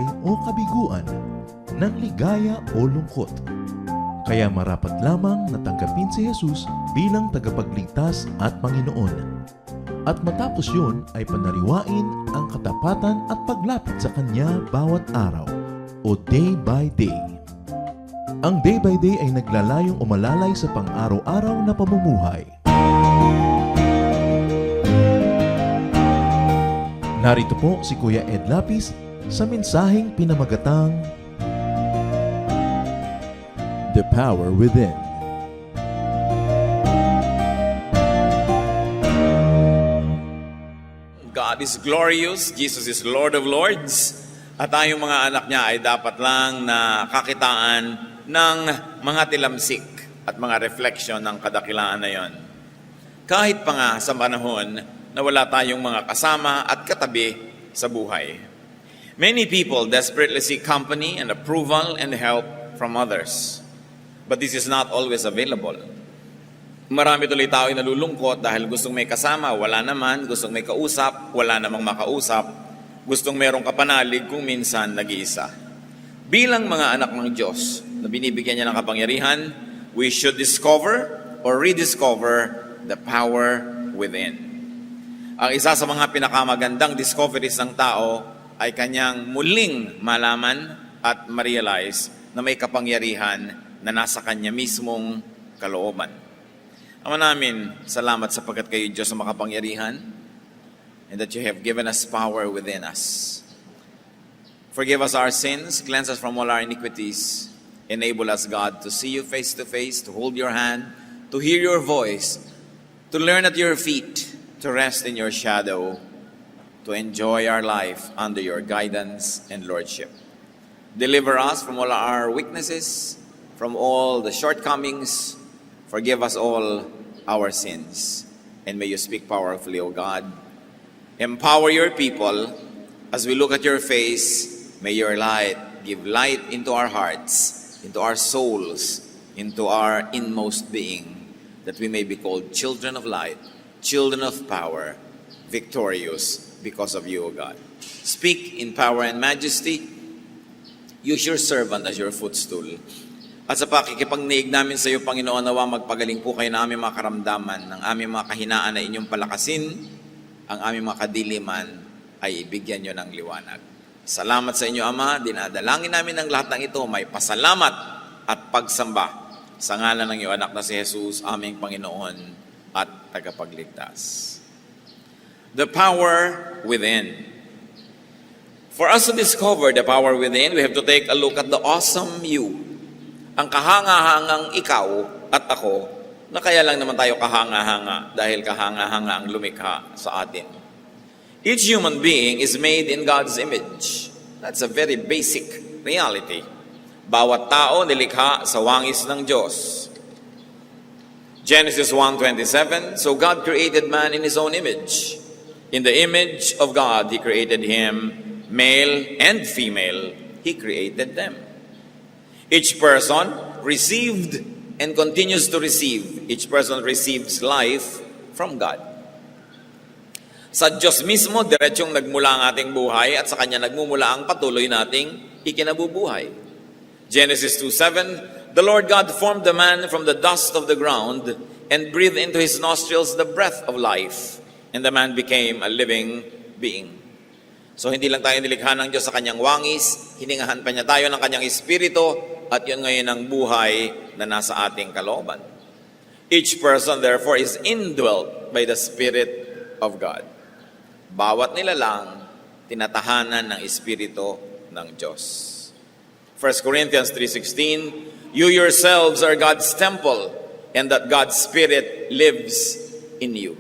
buhay o kabiguan, ng ligaya o lungkot. Kaya marapat lamang na tanggapin si Jesus bilang tagapagligtas at Panginoon. At matapos yun ay panariwain ang katapatan at paglapit sa Kanya bawat araw o day by day. Ang day by day ay naglalayong umalalay sa pang-araw-araw na pamumuhay. Narito po si Kuya Ed Lapis sa mensaheng pinamagatang The Power Within. God is glorious, Jesus is Lord of Lords, at tayong mga anak niya ay dapat lang na kakitaan ng mga tilamsik at mga refleksyon ng kadakilaan na yon. Kahit pa nga sa panahon na wala tayong mga kasama at katabi sa buhay. Many people desperately seek company and approval and help from others. But this is not always available. Marami tuloy tao ay nalulungkot dahil gustong may kasama, wala naman. Gustong may kausap, wala namang makausap. Gustong merong kapanalig kung minsan nag-iisa. Bilang mga anak ng Diyos na binibigyan niya ng kapangyarihan, we should discover or rediscover the power within. Ang isa sa mga pinakamagandang discoveries ng tao ay kanyang muling malaman at ma-realize na may kapangyarihan na nasa kanya mismong kalooban. Ama namin, salamat sapagkat kayo Diyos na makapangyarihan and that you have given us power within us. Forgive us our sins, cleanse us from all our iniquities, enable us, God, to see you face to face, to hold your hand, to hear your voice, to learn at your feet, to rest in your shadow, to enjoy our life under your guidance and lordship. Deliver us from all our weaknesses, from all the shortcomings. Forgive us all our sins. And may you speak powerfully, O God. Empower your people as we look at your face. May your light give light into our hearts, into our souls, into our inmost being, that we may be called children of light, children of power, victorious because of you, O God. Speak in power and majesty. Use your servant as your footstool. At sa pakikipagniig namin sa iyo, Panginoon, nawa magpagaling po kayo ng aming mga karamdaman, ng aming mga kahinaan na inyong palakasin, ang aming mga kadiliman ay ibigyan nyo ng liwanag. Salamat sa inyo, Ama. Dinadalangin namin ng lahat ng ito. May pasalamat at pagsamba sa ngalan ng iyong anak na si Jesus, aming Panginoon at tagapagligtas. The power within. For us to discover the power within, we have to take a look at the awesome you. Ang kahanga-hangang ikaw at ako, na kaya lang naman tayo kahanga-hanga dahil kahanga-hanga ang lumikha sa atin. Each human being is made in God's image. That's a very basic reality. Bawat tao nilikha sa wangis ng Diyos. Genesis 1:27, so God created man in His own image. In the image of God, He created him, male and female, He created them. Each person received and continues to receive. Each person receives life from God. Sa Diyos mismo, diretsyong nagmula ang ating buhay at sa Kanya nagmumula ang patuloy nating ikinabubuhay. Genesis 2:7, the Lord God formed the man from the dust of the ground and breathed into his nostrils the breath of life, and the man became a living being. So hindi lang tayo nilikha ng Diyos sa Kanyang wangis, hiningahan pa niya tayo ng Kanyang Espiritu, at yun ngayon ang buhay na nasa ating kalooban. Each person therefore is indwelt by the Spirit of God. Bawat nilalang, tinatahanan ng Espiritu ng Diyos. 1 Corinthians 3:16, you yourselves are God's temple, and that God's Spirit lives in you.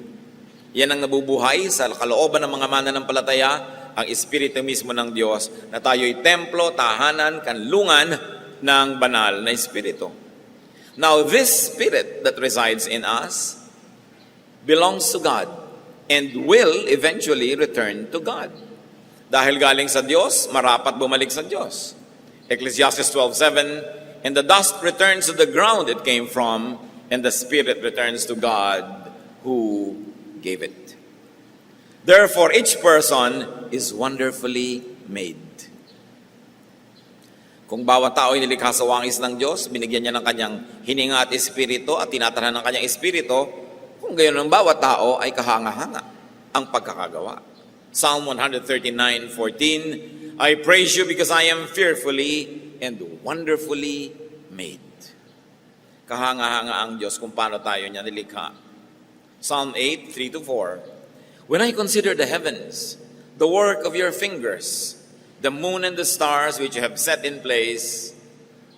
Yan ang nabubuhay sa kalooban ng mga mananampalataya, ang Espiritu mismo ng Diyos, na tayo'y templo, tahanan, kanlungan ng banal na Espiritu. Now, this Spirit that resides in us belongs to God and will eventually return to God. Dahil galing sa Diyos, marapat bumalik sa Diyos. Ecclesiastes 12:7, and the dust returns to the ground it came from, and the Spirit returns to God who gave it. Therefore, each person is wonderfully made. Kung bawat tao ay nilikha sa wangis ng Diyos, binigyan niya ng kanyang hininga at espiritu at tinatarhan ng kanyang espiritu, kung gayon ang bawat tao ay kahanga-hanga ang pagkakagawa. Psalm 139:14, I praise you because I am fearfully and wonderfully made. Kahanga-hanga ang Diyos kung paano tayo niya nilikha. Psalm 8:3-4, when I consider the heavens, the work of your fingers, the moon and the stars which you have set in place,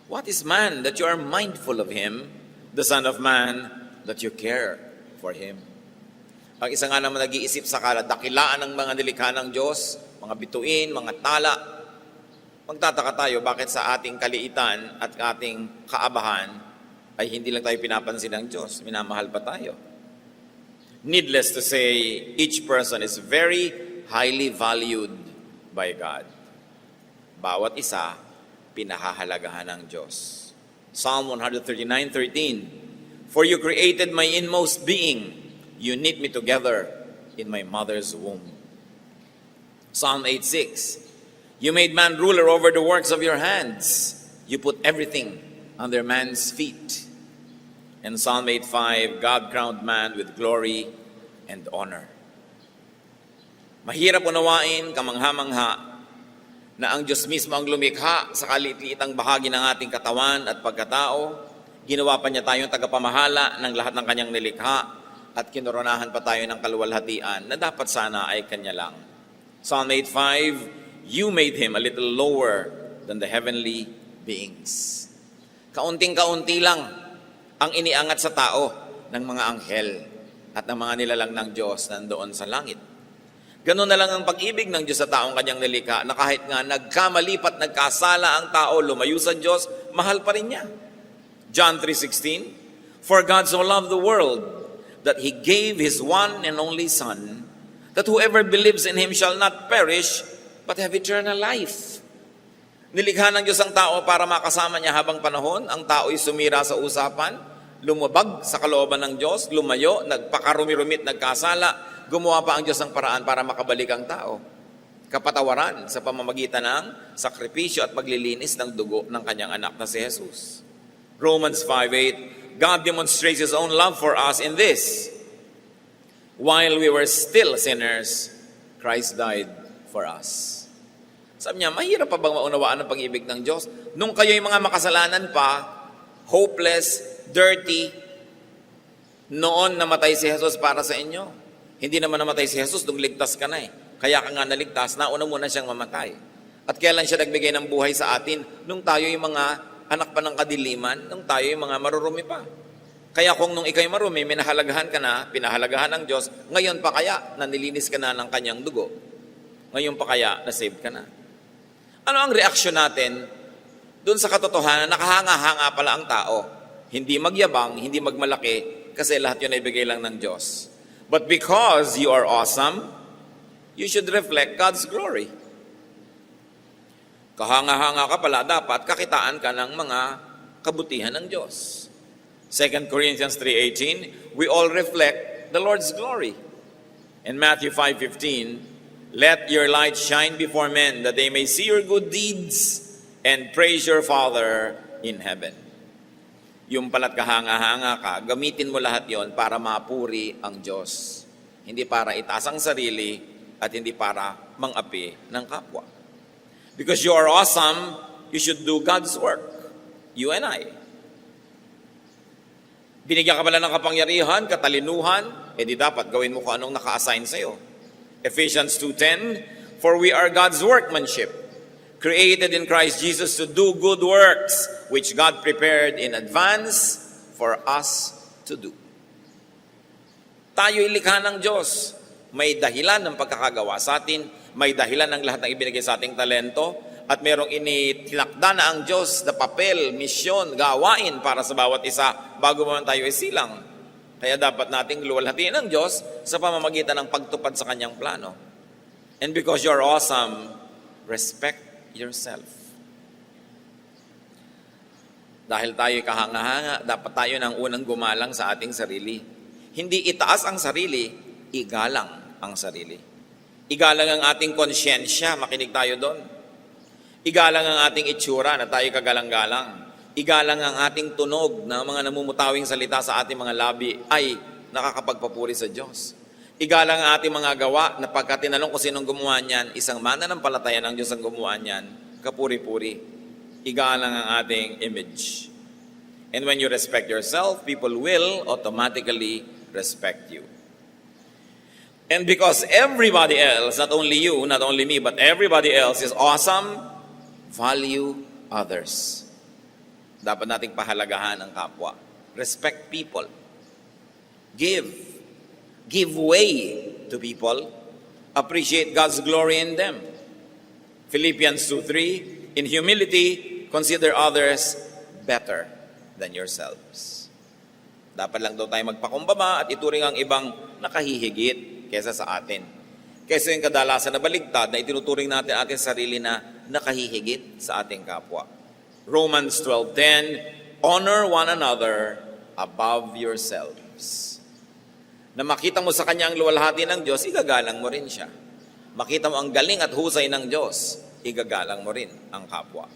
what is man that you are mindful of him, the son of man that you care for him? Ang isa nga naman nag-iisip sa dakilaan ng mga nilikha ng Diyos, mga bituin, mga tala, magtataka tayo bakit sa ating kaliitan at ating kaabahan ay hindi lang tayo pinapansin ng Diyos, minamahal pa tayo. Needless to say, each person is very highly valued by God. Bawat isa, pinahahalagahan ng Diyos. Psalm 139:13, for you created my inmost being, you knit me together in my mother's womb. Psalm 8:6, you made man ruler over the works of your hands. You put everything under man's feet. And Psalm 8:5, God crowned man with glory and honor. Mahirap unawain, kamangha-mangha, na ang Diyos mismo ang lumikha sa kaliit-liitang bahagi ng ating katawan at pagkatao. Ginawa pa niya tayong tagapamahala ng lahat ng kanyang nilikha at kinoronahan pa tayo ng kaluwalhatian na dapat sana ay kanya lang. Psalm 8:5, you made him a little lower than the heavenly beings. Kaunting-kaunti lang ang iniangat sa tao ng mga anghel at ng mga nilalang ng Diyos nandoon sa langit. Ganun na lang ang pag-ibig ng Diyos sa taong kanyang nilikha na kahit nga nagkamali at nagkasala ang tao, lumayo sa Diyos, mahal pa rin niya. John 3:16, for God so loved the world that He gave His one and only Son, that whoever believes in Him shall not perish, but have eternal life. Nilikha ng Diyos ang tao para makasama niya habang panahon. Ang tao ay sumira sa usapan, lumabag sa kalooban ng Diyos, lumayo, nagpakarumi-rumit, nagkasala. Gumawa pa ang Diyos ng paraan para makabalik ang tao. Kapatawaran sa pamamagitan ng sakripisyo at paglilinis ng dugo ng kanyang anak na si Jesus. Romans 5:8, God demonstrates His own love for us in this: while we were still sinners, Christ died for us. Sabi niya, mahirap pa bang maunawaan ang pag-ibig ng Diyos? Nung kayo'y mga makasalanan pa, hopeless, dirty, noon namatay si Jesus para sa inyo. Hindi naman namatay si Jesus nung ligtas ka na eh. Kaya ka nga naligtas, nauna muna siyang mamatay. At kailan siya nagbigay ng buhay sa atin? Nung tayo yung mga anak pa ng kadiliman, nung tayo yung mga marurumi pa. Kaya kung nung ikaw'y marumi, minahalagahan ka na, pinahalagahan ng Diyos, ngayon pa kaya nanilinis ka na ng kanyang dugo? Ngayon pa kaya nasave ka na? Ano ang reaksyon natin doon sa katotohanan na nakahanga-hanga pala ang tao? Hindi magyabang, hindi magmalaki, kasi lahat yun ay bigay lang ng Diyos. But because you are awesome, you should reflect God's glory. Kahanga-hanga ka pala, dapat kakitaan ka ng mga kabutihan ng Diyos. 2 Corinthians 3:18, we all reflect the Lord's glory. In Matthew 5:15, let your light shine before men that they may see your good deeds and praise your Father in heaven. Yung pala't kahanga-hanga ka, gamitin mo lahat yon para mapuri ang Diyos. Hindi para itaas ang sarili at hindi para mang-api ng kapwa. Because you are awesome, you should do God's work. You and I. Binigyan ka pala ng kapangyarihan, katalinuhan, edi dapat gawin mo kung anong naka-assign sa'yo. Ephesians 2:10, for we are God's workmanship, created in Christ Jesus to do good works, which God prepared in advance for us to do. Tayo'y likha ng Diyos. May dahilan ng pagkakagawa sa atin, may dahilan ng lahat ng ibinigay sa ating talento, at merong initinakda na ang Diyos na papel, misyon, gawain para sa bawat isa bago man tayo isilang. Kaya dapat nating luwalhatiin ng Diyos sa pamamagitan ng pagtupad sa kanyang plano. And because you're awesome, respect yourself. Dahil tayo kahanga-hanga, dapat tayo nang unang gumalang sa ating sarili. Hindi itaas ang sarili, igalang ang sarili. Igalang ang ating konsyensya, makinig tayo doon. Igalang ang ating itsura na tayo kagalang-galang. Igalang ang ating tunog na mga namumutawing salita sa ating mga labi ay nakakapagpapuri sa Diyos. Igalang ang ating mga gawa na pagka tinanong kung sinong gumawa niyan, isang mananampalataya ng Diyos ang gumawa niyan, kapuri-puri. Igalang ang ating image. And when you respect yourself, people will automatically respect you. And because everybody else, not only you, not only me, but everybody else is awesome, value others. Dapat nating pahalagahan ang kapwa. Respect people. Give. Give way to people. Appreciate God's glory in them. Philippians 2:3, in humility, consider others better than yourselves. Dapat lang daw tayo magpakumbaba at ituring ang ibang nakahihigit kesa sa atin. Kesa yung kadalasan na baligtad na itinuturing natin ating sarili na nakahihigit sa ating kapwa. Romans 12:10, honor one another above yourselves. Na makita mo sa kanya ang luwalhati ng Diyos, igagalang mo rin siya. Makita mo ang galing at husay ng Diyos, igagalang mo rin ang kapwa.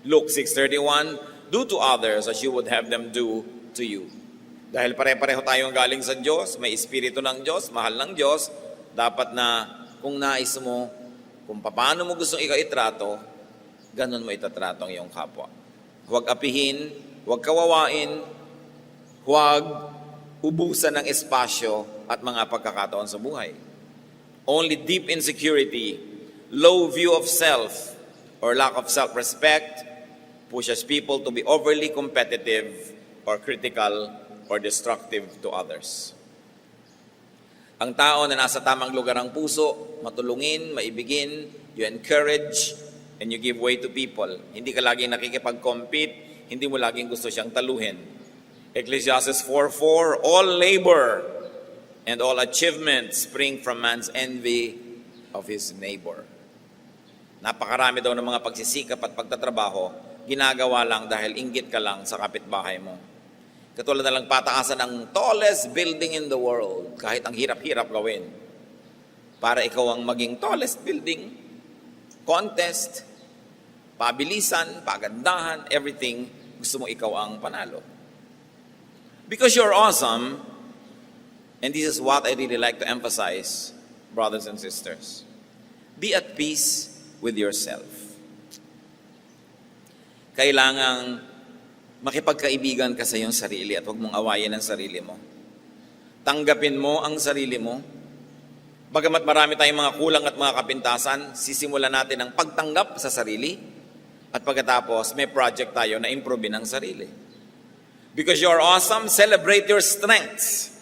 Luke 6:31, do to others as you would have them do to you. Dahil pare-pareho tayong galing sa Diyos, may espiritu ng Diyos, mahal ng Diyos, dapat na kung nais mo, kung paano mo gustong ikaw itrato, ganun mo itatrato ang iyong kapwa. Huwag apihin, huwag kawawain, huwag ubusan ng espasyo at mga pagkakataon sa buhay. Only deep insecurity, low view of self, or lack of self-respect pushes people to be overly competitive or critical or destructive to others. Ang tao na nasa tamang lugar ng puso, matulungin, maibigin, you encourage, and you give way to people. Hindi ka laging nakikipag-compete, hindi mo laging gusto siyang taluhin. Ecclesiastes 4:4, all labor and all achievement spring from man's envy of his neighbor. Napakarami daw ng mga pagsisikap at pagtatrabaho, ginagawa lang dahil inggit ka lang sa kapitbahay mo. Katulad na lang pataasan ng tallest building in the world, kahit ang hirap-hirap gawin. Para ikaw ang maging tallest building, contest, pabilisan, pagandahan, everything, gusto mo ikaw ang panalo. Because you're awesome, and this is what I really like to emphasize, brothers and sisters, be at peace with yourself. Kailangang makipagkaibigan ka sa iyong sarili at huwag mong awayin ang sarili mo. Tanggapin mo ang sarili mo. Bagamat marami tayong mga kulang at mga kapintasan, sisimulan natin ang pagtanggap sa sarili at pagkatapos may project tayo na improvein ang sarili. Because you're awesome, celebrate your strengths.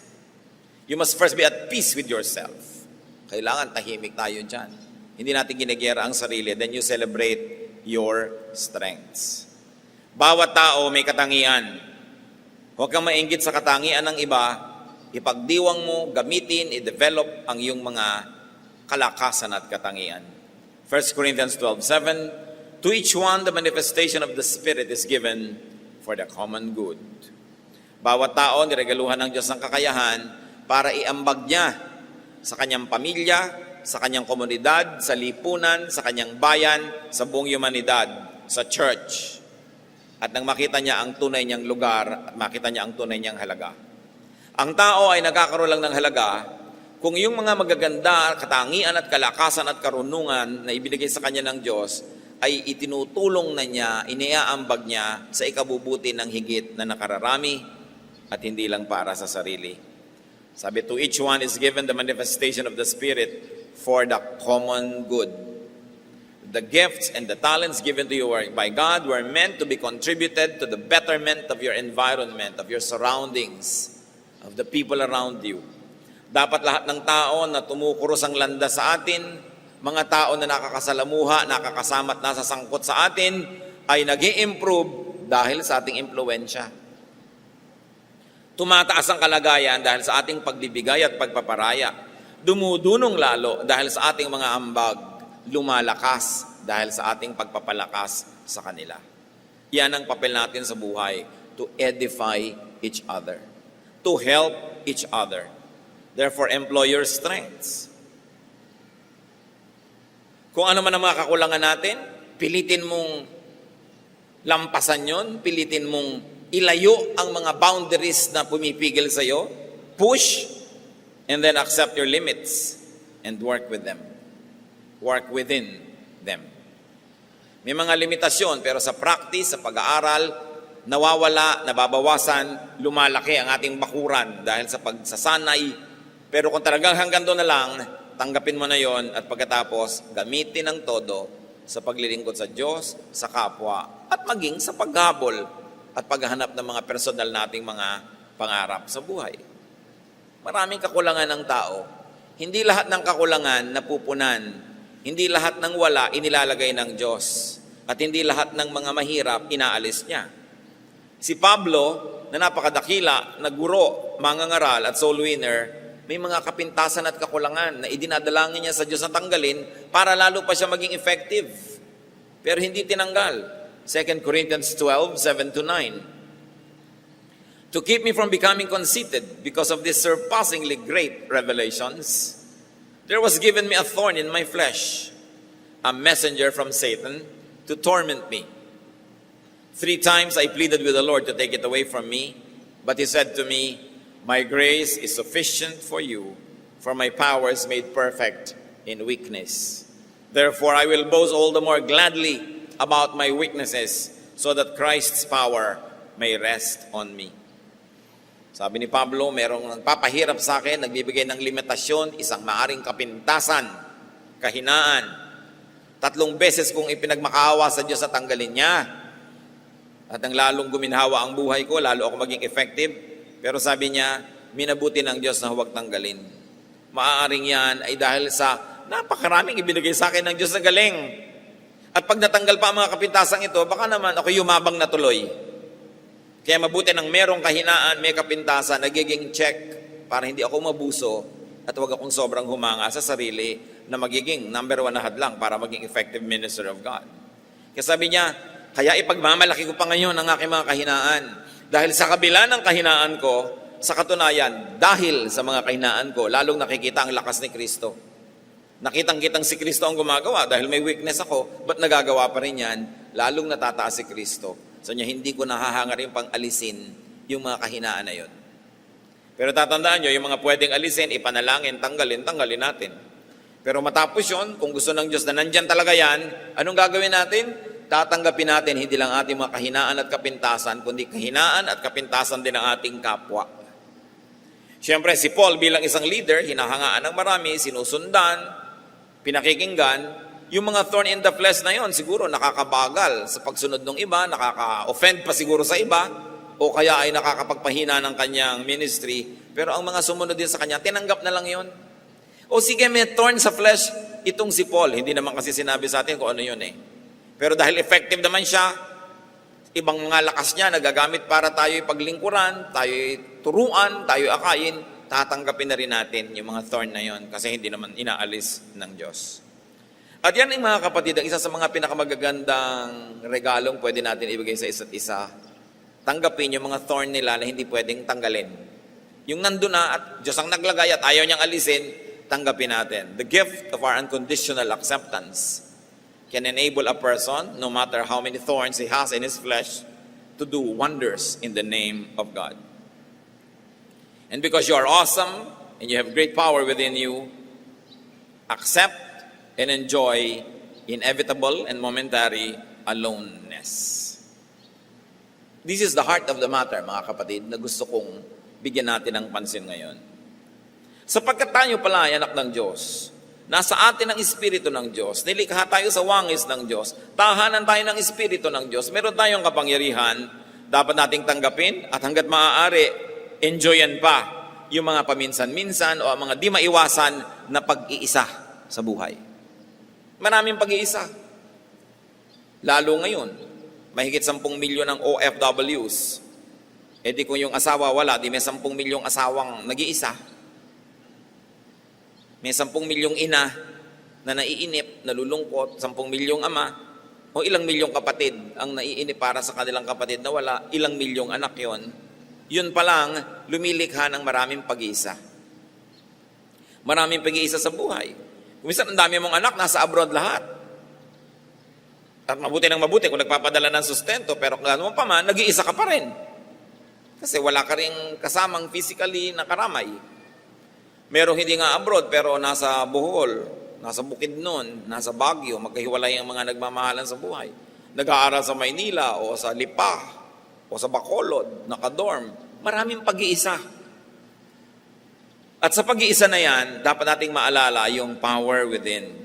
You must first be at peace with yourself. Kailangan tahimik tayo dyan. Hindi natin ginagera ang sarili, then you celebrate your strengths. Bawat tao may katangian. Huwag kang mainggit sa katangian ng iba, ipagdiwang mo, gamitin, i-develop ang iyong mga kalakasan at katangian. 1 Corinthians 12:7, to each one the manifestation of the Spirit is given for the common good. Bawat tao niregaluhan ng Diyos ng kakayahan para iambag niya sa kanyang pamilya, sa kanyang komunidad, sa lipunan, sa kanyang bayan, sa buong humanidad, sa church. At nang makita niya ang tunay niyang lugar at makita niya ang tunay niyang halaga. Ang tao ay nagkakaroon lang ng halaga kung yung mga magaganda, katangian at kalakasan at karunungan na ibinigay sa kanya ng Diyos ay itinutulong na niya, iniaambag niya sa ikabubuti ng higit na nakararami at hindi lang para sa sarili. Sabi, to each one is given the manifestation of the Spirit for the common good. The gifts and the talents given to you by God were meant to be contributed to the betterment of your environment, of your surroundings, of the people around you. Dapat lahat ng tao na tumukuros ang landas sa atin, mga tao na nakakasalamuha, nakakasama at nasasangkot sa atin, ay nag-i-improve dahil sa ating impluensya. Tumataas ang kalagayan dahil sa ating pagbibigay at pagpaparaya. Dumudunong lalo dahil sa ating mga ambag. Lumalakas dahil sa ating pagpapalakas sa kanila. Yan ang papel natin sa buhay, to edify each other, to help each other. Therefore, employ your strengths. Kung ano man ang mga kakulangan natin, pilitin mong lampasan yon, pilitin mong ilayo ang mga boundaries na pumipigil sa'yo, push, and then accept your limits and work with them. Work within them. May mga limitasyon, pero sa practice, sa pag-aaral, nawawala, nababawasan, lumalaki ang ating bakuran dahil sa pagsasanay. Pero kung talagang hanggang doon na lang, tanggapin mo na yon at pagkatapos, gamitin ang todo sa paglilingkod sa Diyos, sa kapwa, at maging sa paghabol at paghahanap ng mga personal nating mga pangarap sa buhay. Maraming kakulangan ng tao. Hindi lahat ng kakulangan napupunan. Hindi lahat ng wala inilalagay ng Diyos. At hindi lahat ng mga mahirap inaalis niya. Si Pablo, na napakadakila, na guro, mangangaral at soul winner, may mga kapintasan at kakulangan na idinadalangin niya sa Diyos na tanggalin para lalo pa siya maging effective. Pero hindi tinanggal. 2 Corinthians 12, 7-9. To keep me from becoming conceited because of these surpassingly great revelations, there was given me a thorn in my flesh, a messenger from Satan to torment me. 3 times I pleaded with the Lord to take it away from me, but He said to me, my grace is sufficient for you, for my power is made perfect in weakness. Therefore I will boast all the more gladly about my weaknesses, so that Christ's power may rest on me. Sabi ni Pablo, merong nagpapahirap sa akin, nagbibigay ng limitasyon, isang maaring kapintasan, kahinaan. 3 beses kong ipinagmakaawa sa Diyos na tanggalin niya. At ang lalong guminhawa ang buhay ko, lalo ako maging effective. Pero sabi niya, minabuti ng Diyos na huwag tanggalin. Maaaring yan ay dahil sa napakaraming ibinigay sa akin ng Diyos na galing. At pag natanggal pa ang mga kapintasang ito, baka naman ako yumabang na tuloy. Kaya mabuti ng merong kahinaan, may kapintasan, nagiging check para hindi ako mabuso at huwag akong sobrang humanga sa sarili na magiging number 1 na hadlang para maging effective minister of God. Kaya sabi niya, kaya ipagmamalaki ko pa ngayon ang aking mga kahinaan. Dahil sa kabila ng kahinaan ko, sa katunayan, dahil sa mga kahinaan ko, lalong nakikita ang lakas ni Kristo. Nakitang-kitang si Kristo ang gumagawa. Dahil may weakness ako, ba't nagagawa pa rin yan? Lalong natataas si Kristo. So niya, hindi ko nahahangarin pang alisin yung mga kahinaan na yun. Pero tatandaan nyo, yung mga pwedeng alisin, ipanalangin, tanggalin natin. Pero matapos yun, kung gusto ng Diyos na nandyan talaga yan, anong gagawin natin? Tatanggapin natin hindi lang ating mga kahinaan at kapintasan, kundi kahinaan at kapintasan din ng ating kapwa. Siyempre, si Paul bilang isang leader, hinahangaan ng marami, sinusundan, pinakikinggan. Yung mga thorn in the flesh na yon, siguro nakakabagal sa pagsunod ng iba, nakaka-offend pa siguro sa iba, o kaya ay nakakapagpahina ng kanyang ministry. Pero ang mga sumunod din sa kanya, tinanggap na lang yon. O sige, may thorn sa flesh, itong si Paul. Hindi naman kasi sinabi sa atin kung ano yun eh. Pero dahil effective naman siya, ibang mga lakas niya nagagamit para tayo'y paglingkuran, tayo'y turuan, tayo'y akayin, tatanggapin na rin natin yung mga thorn na yon kasi hindi naman inaalis ng Diyos. At yan ang mga kapatid, ang isa sa mga pinakamagagandang regalong pwede natin ibigay sa isa't isa. Tanggapin yung mga thorn nila na hindi pwedeng tanggalin. Yung nandun na at Diyos ang naglagay at ayaw niyang alisin, tanggapin natin. The gift of our unconditional acceptance can enable a person, no matter how many thorns he has in his flesh, to do wonders in the name of God. And because you are awesome and you have great power within you, accept and enjoy inevitable and momentary aloneness. This is the heart of the matter, mga kapatid, na gusto kong bigyan natin ng pansin ngayon. Sapagkat tayo pala ay anak ng Diyos, nasa atin ang Espiritu ng Diyos. Nilikha tayo sa wangis ng Diyos. Tahanan tayo ng Espiritu ng Diyos. Meron tayong kapangyarihan. Dapat nating tanggapin at hanggat maaari, enjoyan pa yung mga paminsan-minsan o mga di maiwasan na pag-iisa sa buhay. Maraming pag-iisa. Lalo ngayon, mahigit 10 milyon ang OFWs. E di kung yung asawa wala, di may 10 milyong asawang nag-iisa. May 10 milyong ina na naiinip, nalulungkot, 10 milyong ama, o ilang milyong kapatid ang naiinip para sa kanilang kapatid na wala, ilang milyong anak yon. Yun pa lang, lumilikha ng maraming pag-iisa. Maraming pag-iisa sa buhay. Minsan ang dami mong anak, nasa abroad lahat. At mabuti ng mabuti kung nagpapadala ng sustento, pero kung ano pa man, nag-iisa ka pa rin. Kasi wala ka rin kasamang physically na karamay. Merong hindi nga abroad, pero nasa Bohol, nasa Bukidnon, nasa Baguio, magkahiwalay ang mga nagmamahalan sa buhay. Nag-aaral sa Maynila, o sa Lipa, o sa Bacolod, nakadorm. Maraming pag-iisa. At sa pag-iisa na yan, dapat nating maalala yung power within.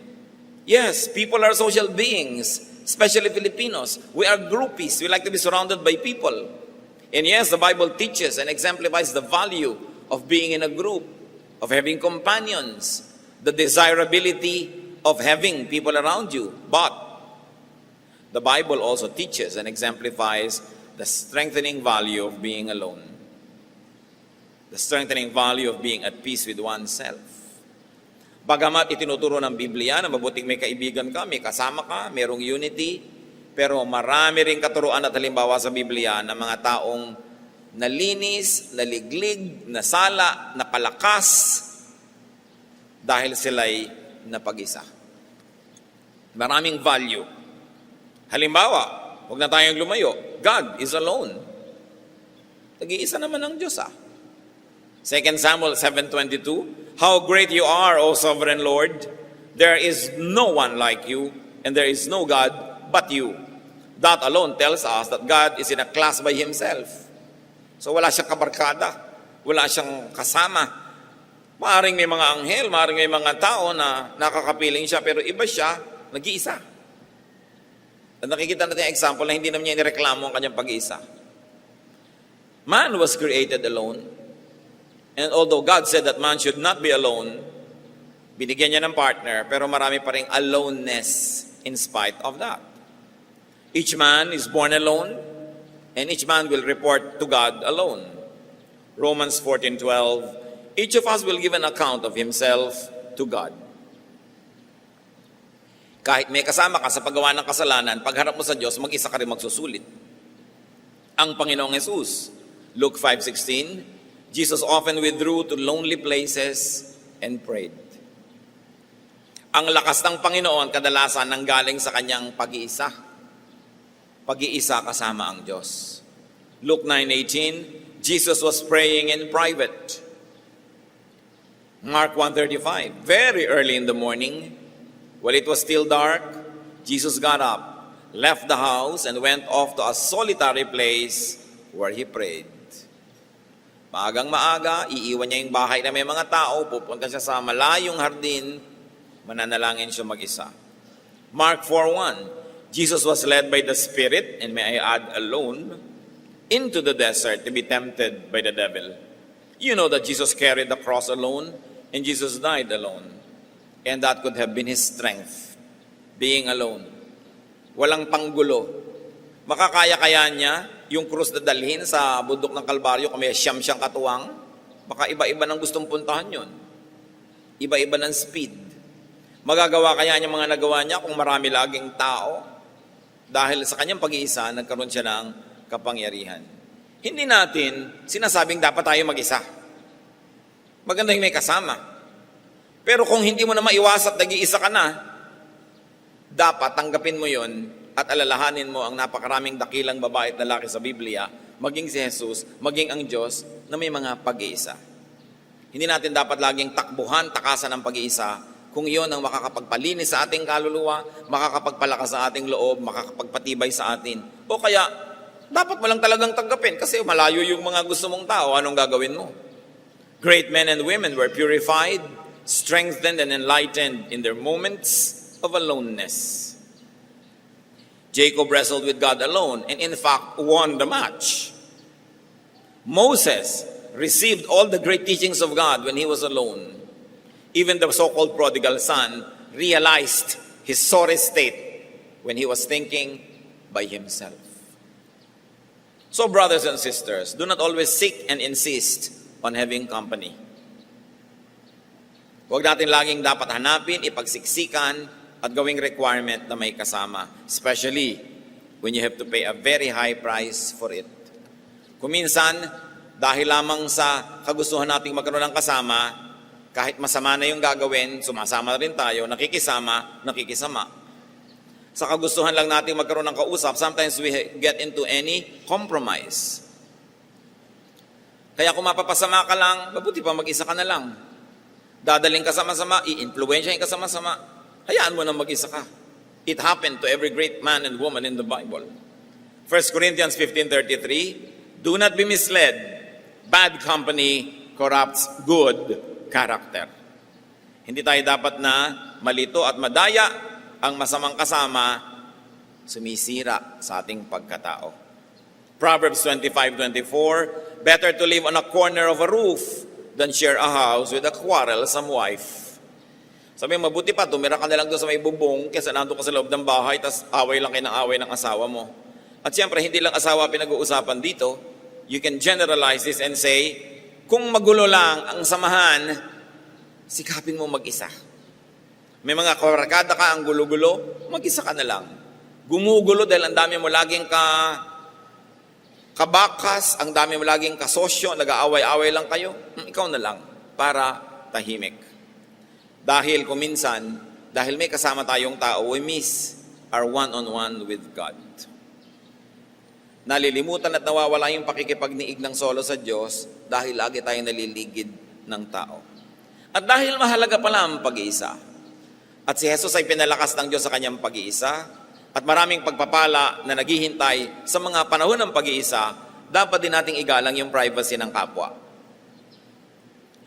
Yes, people are social beings, especially Filipinos. We are groupies. We like to be surrounded by people. And yes, the Bible teaches and exemplifies the value of being in a group, of having companions, the desirability of having people around you. But the Bible also teaches and exemplifies the strengthening value of being alone. The strengthening value of being at peace with oneself. Bagamat itinuturo ng Biblia na mabuting may kaibigan ka, may kasama ka, merong unity, pero marami ring katuruan at halimbawa sa Biblia ng mga taong nalinis, naliglig, nasala, napalakas dahil sila'y napag-isa. Maraming value. Halimbawa, huwag na tayong lumayo. God is alone. Nag-iisa naman ang Diyos 2 Samuel 7:22, How great you are, O sovereign Lord! There is no one like you, and there is no God but you. That alone tells us that God is in a class by Himself. So wala siyang kabarkada, wala siyang kasama. Maaring may mga anghel, maaring may mga tao na nakakapiling siya, pero iba siya, nag-iisa. At nakikita natin yung example na hindi naman niya inireklamo ang kanyang pag-iisa. Man was created alone. And although God said that man should not be alone, binigyan niya ng partner, pero marami pa ring aloneness in spite of that. Each man is born alone, and each man will report to God alone. Romans 14:12, each of us will give an account of himself to God. Kahit may kasama ka sa paggawa ng kasalanan, pagharap mo sa Diyos, mag-isa ka rin magsusulit. Ang Panginoong Jesus, Luke 5:16, Jesus often withdrew to lonely places and prayed. Ang lakas ng Panginoon kadalasan nanggaling sa kanyang pag-iisa. Pag-iisa kasama ang Diyos. Luke 9:18, Jesus was praying in private. Mark 1:35, very early in the morning, while it was still dark, Jesus got up, left the house, and went off to a solitary place where he prayed. Maagang maaga, iiwan niya yung bahay na may mga tao, pupunta siya sa malayong hardin, mananalangin siya mag-isa. Mark 4:1, Jesus was led by the Spirit, and may I add alone, into the desert to be tempted by the devil. You know that Jesus carried the cross alone, and Jesus died alone. And that could have been His strength, being alone. Walang panggulo. Makakaya kaya niya yung krus na dalhin sa bundok ng Kalbaryo kung may siyang katuwang? Baka iba-iba ng gustong puntahan yun. Iba-iba ng speed. Magagawa kaya niya mga nagawa niya kung marami laging tao? Dahil sa kanyang pag-iisa, nagkaroon siya ng kapangyarihan. Hindi natin sinasabing dapat tayo mag-isa. Maganda yung may kasama. Pero kung hindi mo na maiwas at nag-iisa ka na, dapat tanggapin mo yon at alalahanin mo ang napakaraming dakilang babae at lalaki sa Biblia, maging si Jesus, maging ang Diyos, na may mga pag-iisa. Hindi natin dapat laging takbuhan, takasan ng pag-iisa, kung iyon ang makakapagpalinis sa ating kaluluwa, makakapagpalakas sa ating loob, makakapagpatibay sa atin. O kaya, dapat mo lang talagang tanggapin kasi malayo yung mga gusto mong tao, anong gagawin mo? Great men and women were purified, strengthened, and enlightened in their moments of aloneness. Jacob wrestled with God alone and in fact won the match. Moses received all the great teachings of God when he was alone. Even the so-called prodigal son realized his sorry state when he was thinking by himself. So brothers and sisters, do not always seek and insist on having company. Huwag natin laging dapat hanapin, ipagsiksikan, at gawing requirement na may kasama, especially when you have to pay a very high price for it. Kung minsan, dahil lamang sa kagustuhan nating magkaroon ng kasama, kahit masama na yung gagawin, sumasama na rin tayo, nakikisama. Sa kagustuhan lang natin magkaroon ng kausap, sometimes we get into any compromise. Kaya kung mapapasama ka lang, mabuti pa mag-isa ka na lang. Dadaling ka sa masama, i-influensyahin ka sa masama, hayaan mo na mag-isa ka. It happened to every great man and woman in the Bible. 1 Corinthians 15:33, do not be misled. Bad company corrupts good character. Hindi tayo dapat na malito at madaya. Ang masamang kasama, sumisira sa ating pagkatao. Proverbs 25:24, better to live on a corner of a roof than share a house with a quarrelsome wife. Sabi, mabuti pa, tumira ka na lang doon sa may bubong kaysa nandun ka sa loob ng bahay, tas away lang kayo ng away ng asawa mo. At siyempre, hindi lang asawa pinag-uusapan dito. You can generalize this and say, kung magulo lang ang samahan, sikapin mo mag-isa. May mga kabarkada ka, ang gulo-gulo, mag-isa ka na lang. Gumugulo dahil ang dami mo laging kabakas, ang dami mo laging kasosyo, nag-aaway-aaway lang kayo, ikaw na lang para tahimik. Dahil kuminsan, dahil may kasama tayong tao, we miss our one-on-one with God. Nalilimutan at nawawala yung pakikipagniig ng solo sa Diyos dahil lagi tayong naliligid ng tao. At dahil mahalaga pala ang pag-iisa, at si Jesus ay pinalakas ng Diyos sa kanyang pag-iisa, at maraming pagpapala na naghihintay sa mga panahon ng pag-iisa, dapat din nating igalang yung privacy ng kapwa.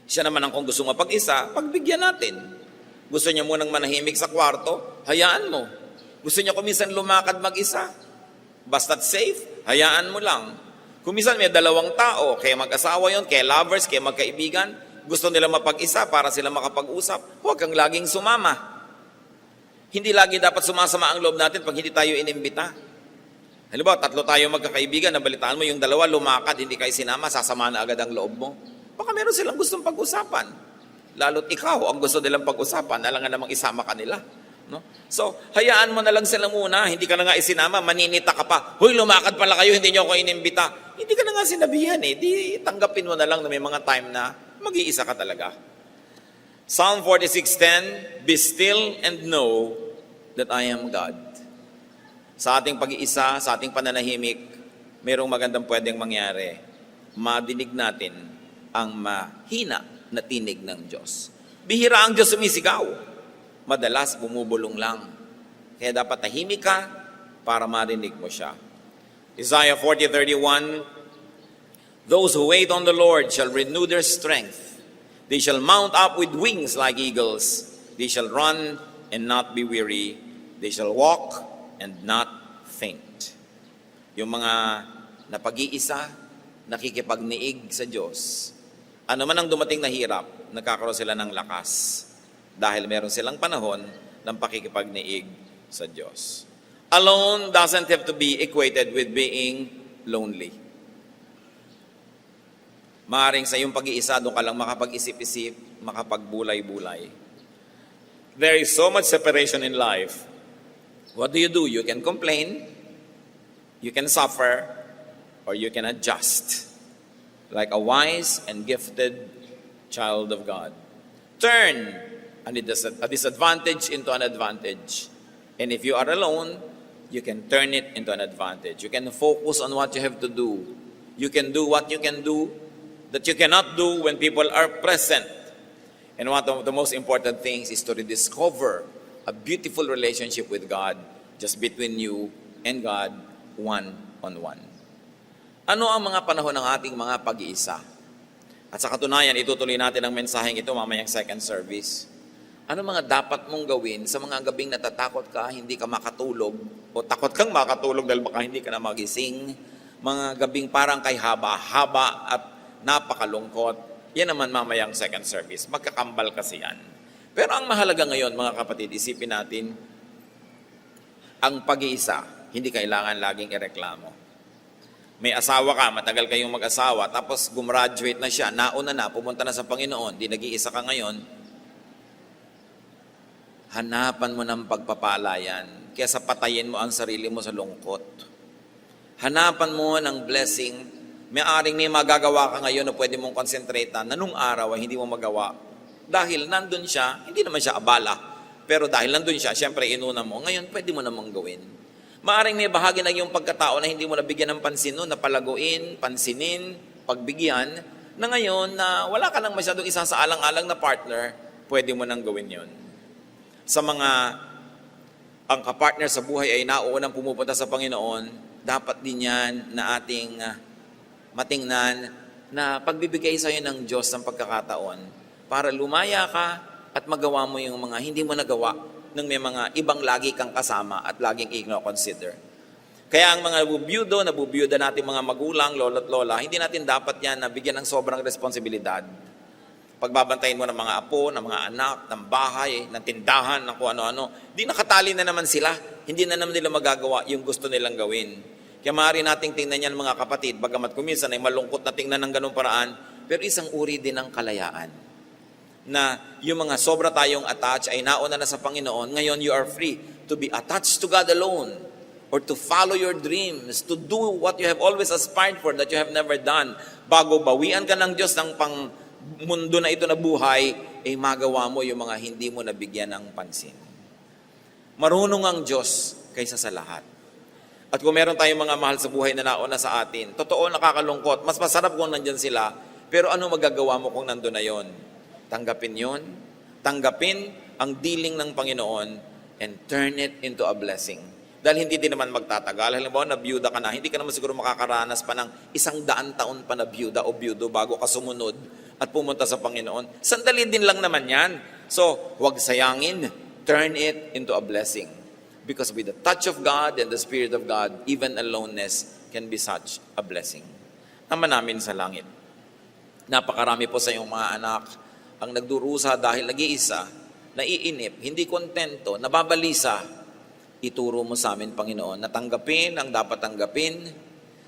Siya naman ang kung gusto mapag-isa, pagbigyan natin. Gusto niya munang manahimik sa kwarto, hayaan mo. Gusto niya kuminsan lumakad mag-isa, basta't safe, hayaan mo lang. Kuminsan may dalawang tao, kaya mag-asawa yon, kaya lovers, kaya magkaibigan, gusto nila mapag-isa para sila makapag-usap, huwag kang laging sumama. Hindi lagi dapat sumasama ang loob natin pag hindi tayo inimbita. Halimbawa, 3 tayo magkakaibigan, nabalitaan mo yung 2 lumakad, hindi kayo sinama, sasama na agad ang loob mo. Baka meron silang gustong pag-usapan. Lalo't ikaw ang gusto nilang pag-usapan, alangan namang isama ka nila. No? So, hayaan mo na lang sila muna, hindi ka na nga isinama, maninita ka pa. Hoy, lumakad pala kayo, hindi nyo ako inimbita. Hindi ka na nga sinabihan eh, di tanggapin mo na lang na may mga time na mag-iisa ka talaga. Psalm 46:10, be still and know that I am God. Sa ating pag-iisa, sa ating pananahimik, mayroong magandang pwedeng mangyari. Madinig natin ang mahina na tinig ng Diyos. Bihira ang Diyos sumisigaw. Madalas bumubulong lang. Kaya dapat tahimik ka para marinig mo siya. Isaiah 40:31, those who wait on the Lord shall renew their strength. They shall mount up with wings like eagles. They shall run and not be weary. They shall walk and not faint. Yung mga napag-iisa, nakikipagniig sa Diyos. Ano man ang dumating na hirap, nagkakaroon sila ng lakas. Dahil meron silang panahon ng pakikipagniig sa Diyos. Alone doesn't have to be equated with being lonely. Maaring sa iyong pag-iisa, doon ka lang makapag-isip-isip, makapagbulay-bulay. There is so much separation in life. What do? You can complain, you can suffer, or you can adjust. Like a wise and gifted child of God. Turn a disadvantage into an advantage. And if you are alone, you can turn it into an advantage. You can focus on what you have to do. You can do what you can do that you cannot do when people are present. And one of the most important things is to rediscover a beautiful relationship with God just between you and God, one-on-one. Ano ang mga panahon ng ating mga pag-iisa? At sa katunayan, itutuloy natin ang mensaheng ito mamayang second service. Ano mga dapat mong gawin sa mga gabing natatakot ka, hindi ka makatulog, o takot kang makatulog dahil baka hindi ka na magising, mga gabing parang kay haba-haba at napakalungkot, yan naman mamayang second service. Magkakambal kasi yan. Pero ang mahalaga ngayon, mga kapatid, isipin natin, ang pag-iisa, hindi kailangan laging ireklamo. May asawa ka, matagal kayong mag-asawa, tapos gumraduate na siya, nauna na, pumunta na sa Panginoon, di nag-iisa ka ngayon, hanapan mo ng pagpapalayan, kaysa patayin mo ang sarili mo sa lungkot. Hanapan mo ng blessing, may magagawa ka ngayon na pwede mong konsentrata na nung araw ay hindi mo magawa. Dahil nandun siya, hindi naman siya abala. Pero dahil nandun siya, siyempre inuna mo, ngayon pwede mo namang gawin. Maaring may bahagi ng iyong pagkatao na hindi mo nabigyan ng pansin noon, napalaguin, pansinin, pagbigyan, na ngayon na wala ka nang masyadong isasaalang-alang na partner, pwede mo nang gawin yon. Sa mga ang kapartner sa buhay ay nauunang pumupunta sa Panginoon, dapat din yan na ating matingnan na pagbibigay sa iyo ng Diyos ng pagkakataon para lumaya ka at magawa mo yung mga hindi mo nagawa ng may mga ibang lagi kang kasama at laging i-consider. Kaya ang mga nabubiyuda natin mga magulang, lolo't lola, hindi natin dapat yan nabigyan ng sobrang responsibilidad. Pagbabantayin mo ng mga apo, ng mga anak, ng bahay, ng tindahan, ng kung ano-ano, di nakatali na naman sila. Hindi na naman nila magagawa yung gusto nilang gawin. Kaya maaari nating tingnan yan mga kapatid, bagamat kuminsan ay malungkot na tingnan ng ganung paraan, pero isang uri din ng kalayaan. Na yung mga sobra tayong attached ay nauna na sa Panginoon, ngayon you are free to be attached to God alone or to follow your dreams, to do what you have always aspired for that you have never done. Bago bawian ka ng Diyos ng pang mundo na ito na buhay, ay magawa mo yung mga hindi mo nabigyan ng pansin. Marunong ang Diyos kaysa sa lahat. At kung meron tayong mga mahal sa buhay na nauna sa atin, totoo nakakalungkot, mas masarap kung nandyan sila, pero ano magagawa mo kung nandun na yon? Tanggapin yon, tanggapin ang dealing ng Panginoon and turn it into a blessing. Dahil hindi din naman magtatagal. Halimbawa, nabiyuda ka na, hindi ka naman siguro makakaranas pa ng 100 taon pa na biyuda o biyudo bago ka sumunod at pumunta sa Panginoon. Sandali din lang naman yan. So, huwag sayangin. Turn it into a blessing. Because with the touch of God and the Spirit of God, even aloneness can be such a blessing. Ama namin sa langit, napakarami po sa iyong mga anak ang nagdurusa dahil nag-iisa, naiinip, hindi kontento, nababalisa. Ituro mo sa amin, Panginoon, na tanggapin ang dapat tanggapin.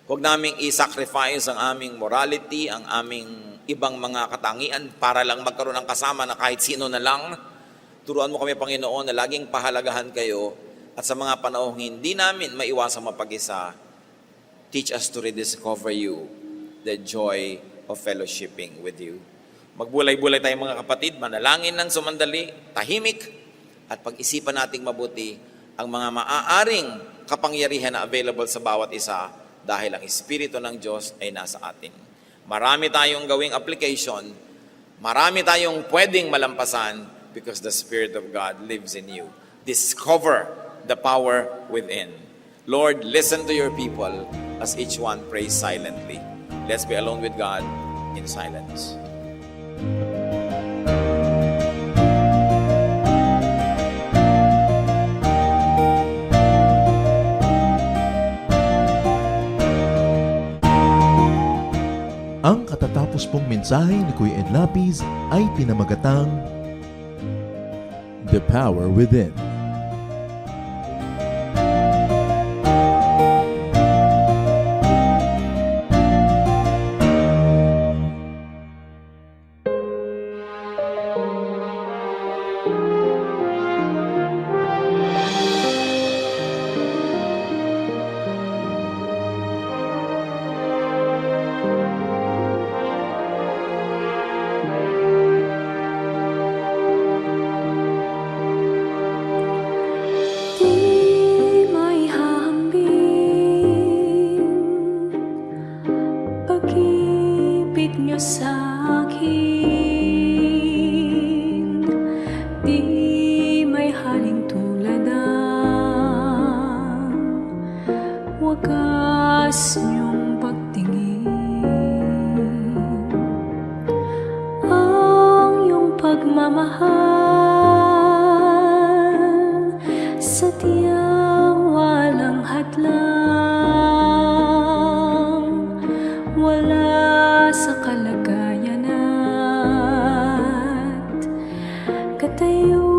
Huwag naming i-sacrifice ang aming morality, ang aming ibang mga katangian para lang magkaroon ng kasama na kahit sino na lang. Turuan mo kami, Panginoon, na laging pahalagahan kayo at sa mga panahong hindi namin maiwasang mapag-isa, teach us to rediscover you, the joy of fellowshipping with you. Magbulay-bulay tayong mga kapatid, manalangin ng sumandali, tahimik, at pag-isipan nating mabuti ang mga maaaring kapangyarihan na available sa bawat isa dahil ang Espiritu ng Diyos ay nasa atin. Marami tayong gawing application, marami tayong pwedeng malampasan because the Spirit of God lives in you. Discover the power within. Lord, listen to your people as each one prays silently. Let's be alone with God in silence. Ang katatapos pong mensahe ni Kuya Ed Lapiz ay pinamagatang The Power Within. Wagas niyong pagtingin, ang iyong pagmamahal, sadyang walang hadlang, wala sa kalagayan at katayuan.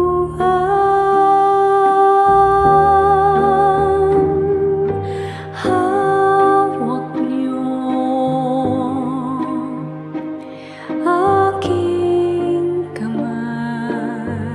Aking kamay,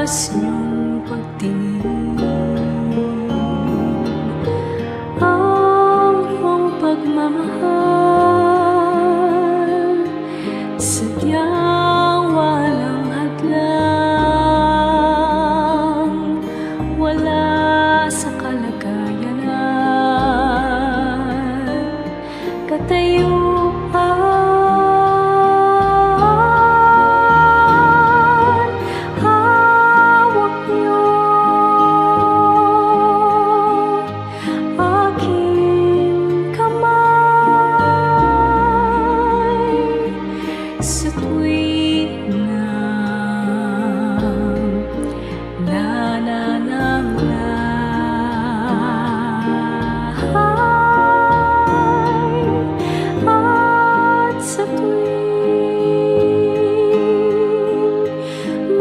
wagas niyong pagtingin, ang iyong pagmamahal, sadyang walang hadlang, wala sa kalagayanan, katayuan. Hawak niyo aking kamay sa tuwing nananamlay, at sa tuwing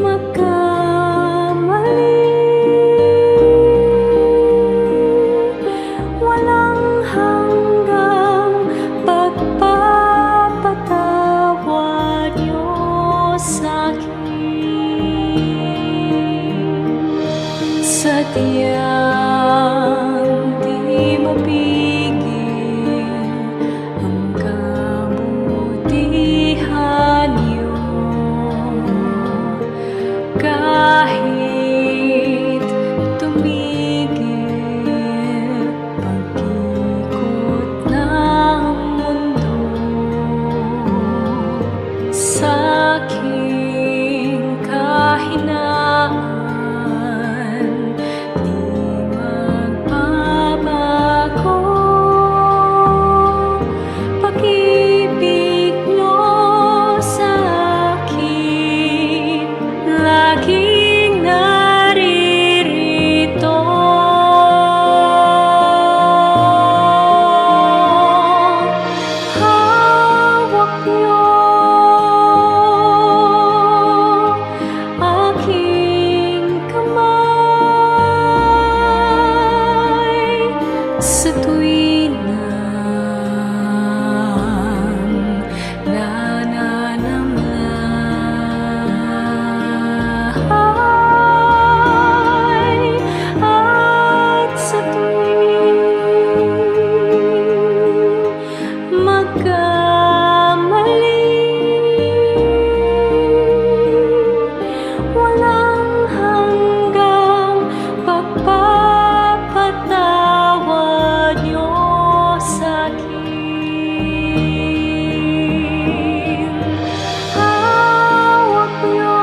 magkamali, walang hanggang pagpapatawad niyo sa'kin. Sadyang di mapigil ang kabutihan niyo, kahit tumigil pag-ikot ng mundo. Sa'king kahinaan di magbabago, pag-ibig niyo sa'kin laging naririto. Hawak niyo aking kamay sa tuwing nananamlay, at sa tuwing magkamali, walang hanggang pagpapatawad niyo sa'kin. Hawak niyo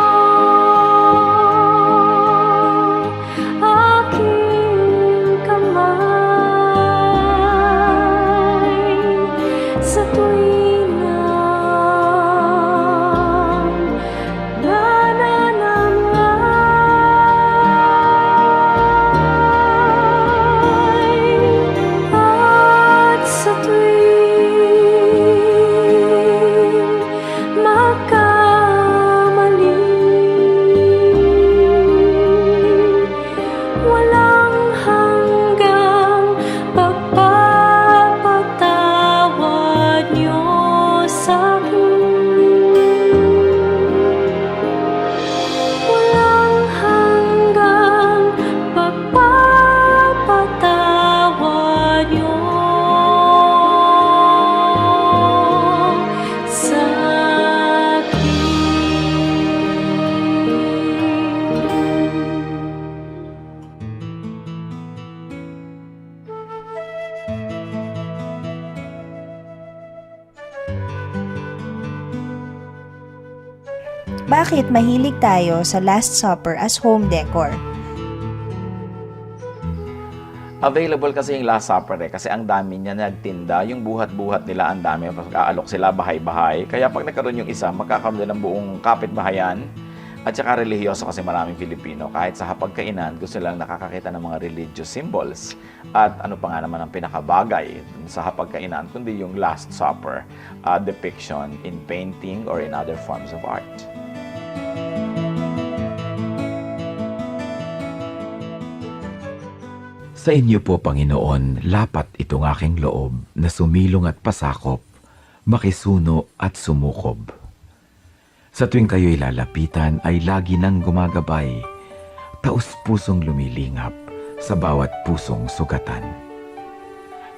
aking kamay sa tuwing nananamlay, at sa tuwing magkamali, walang hanggang pagpapatawad niyo sa'kin. Walang hanggang pagpapatawad niyo Bakit mahilig tayo sa Last Supper as home decor? Available kasi yung Last Supper kasi ang dami niya nagtinda, yung buhat-buhat nila ang dami, mag-aalok sila bahay-bahay. Kaya pag nagkaroon yung isa, magkakaroon din ng buong kapitbahayan at saka relihiyoso kasi maraming Pilipino. Kahit sa hapagkainan, gusto lang nakakakita ng mga religious symbols. At ano pa nga naman ang pinakabagay sa hapagkainan, kundi yung Last Supper depiction in painting or in other forms of art. Sa inyo po, Panginoon, lapat itong aking loob na sumilong at pasakop, makisuno at sumukob. Sa tuwing kayo'y lalapitan ay lagi nang gumagabay, taus-pusong lumilingap sa bawat pusong sugatan.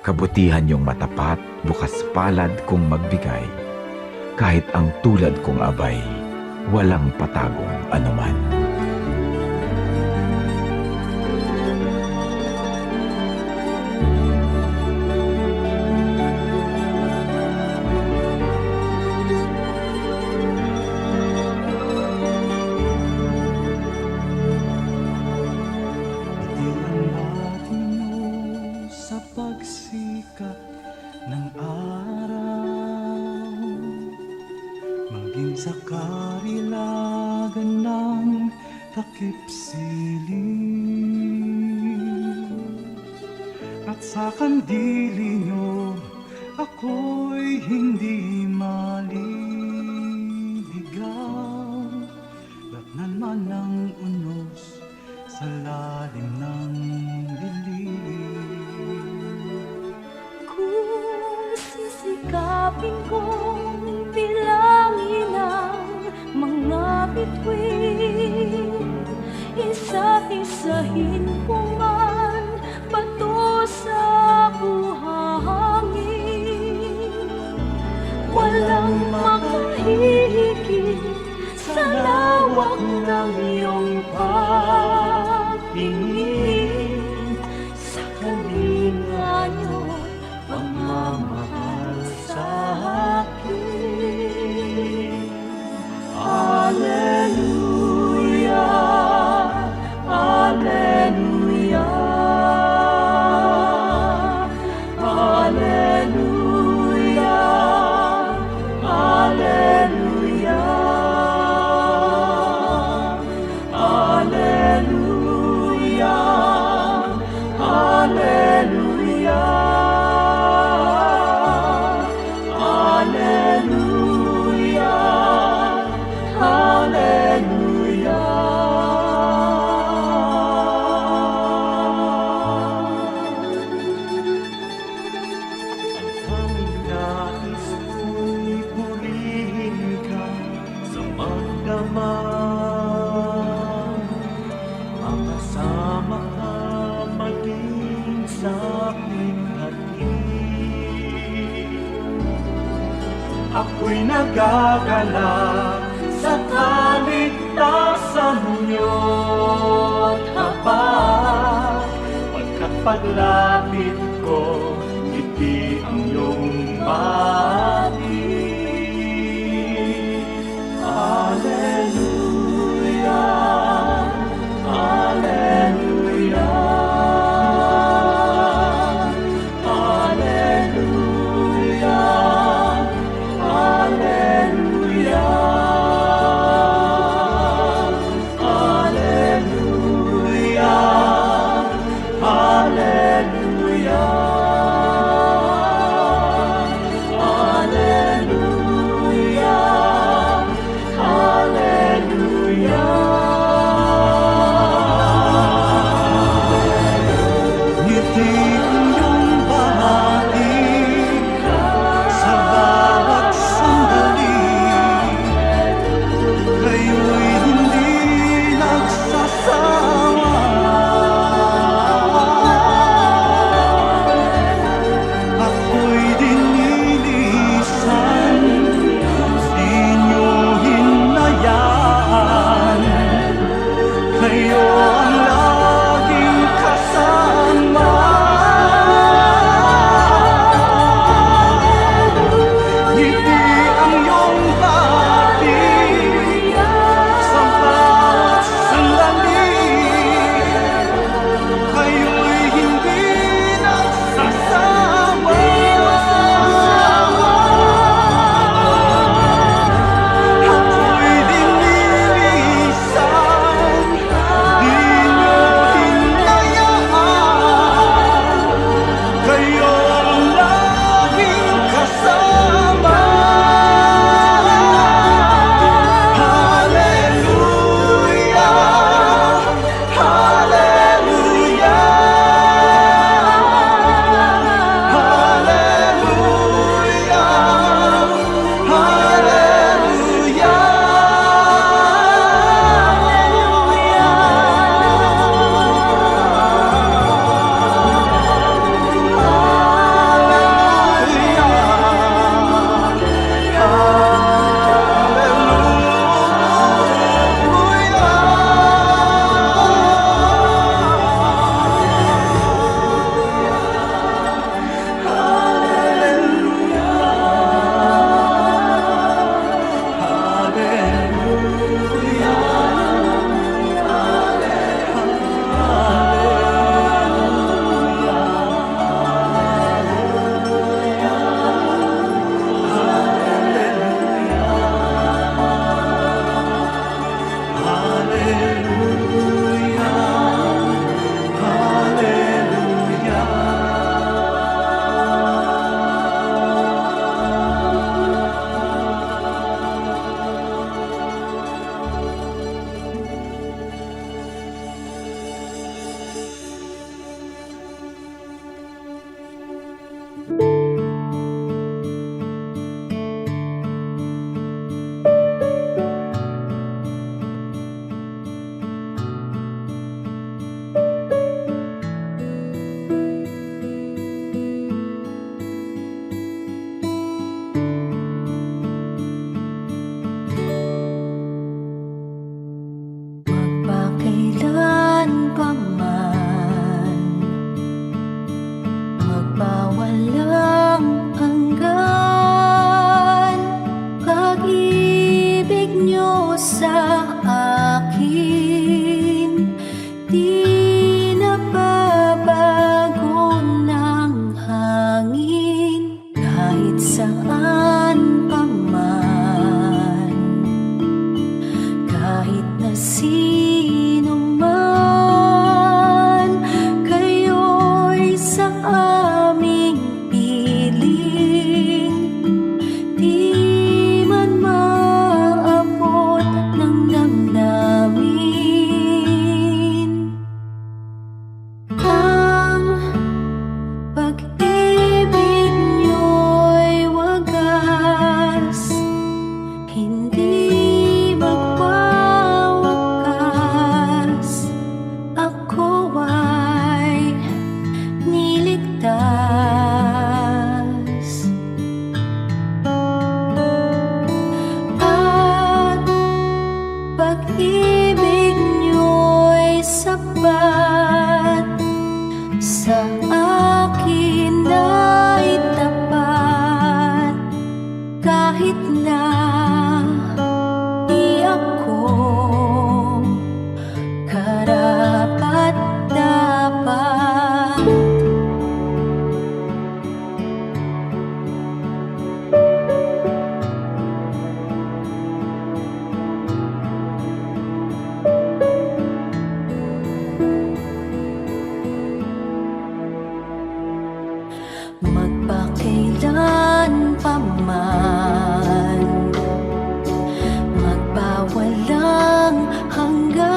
Kabutihan yung matapat, bukas palad kung magbigay, kahit ang tulad kong abay, walang patagong anuman. Bitiran natin mo sa pagsikat ng araw, maging sa karilagan ng takip siling, at sa kandili nyo ako'y hindi maliligaw. Datnan man ng unos sa lalim ng dilim. Kung sisikapin kong bilangin ang mga bituin, isa-isahin ko man bato sa buhangin, walang makahihigit sa lawak ng iyong pagtingin, sa kalinga niyo pagmamahal sa akin. Alleluia, Alleluia, Alleluia, Alleluia, Alleluia, Alleluia, Alleluia, Ang tanging nais ko'y purihin ka sa magdamag, makasama ka maging sa aking hatid. Ako'y nagagalak sa kaligtasan niyo't habag, pagkat paglapit ko, ngiti ang iyong batid. Alleluia, Alleluia, Alleluia, Alleluia, Alleluia, Alleluia. karapat-dapat. Magpakailan pa man, magbawalang hanggan,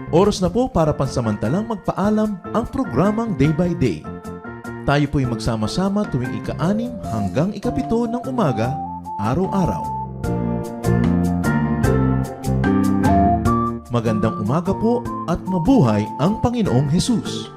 Oras na po para pansamantalang magpaalam ang programang Day by Day. Tayo po'y magsama-sama tuwing ika-6 hanggang ika-7 ng umaga, araw-araw. Magandang umaga po at mabuhay ang Panginoong Hesus!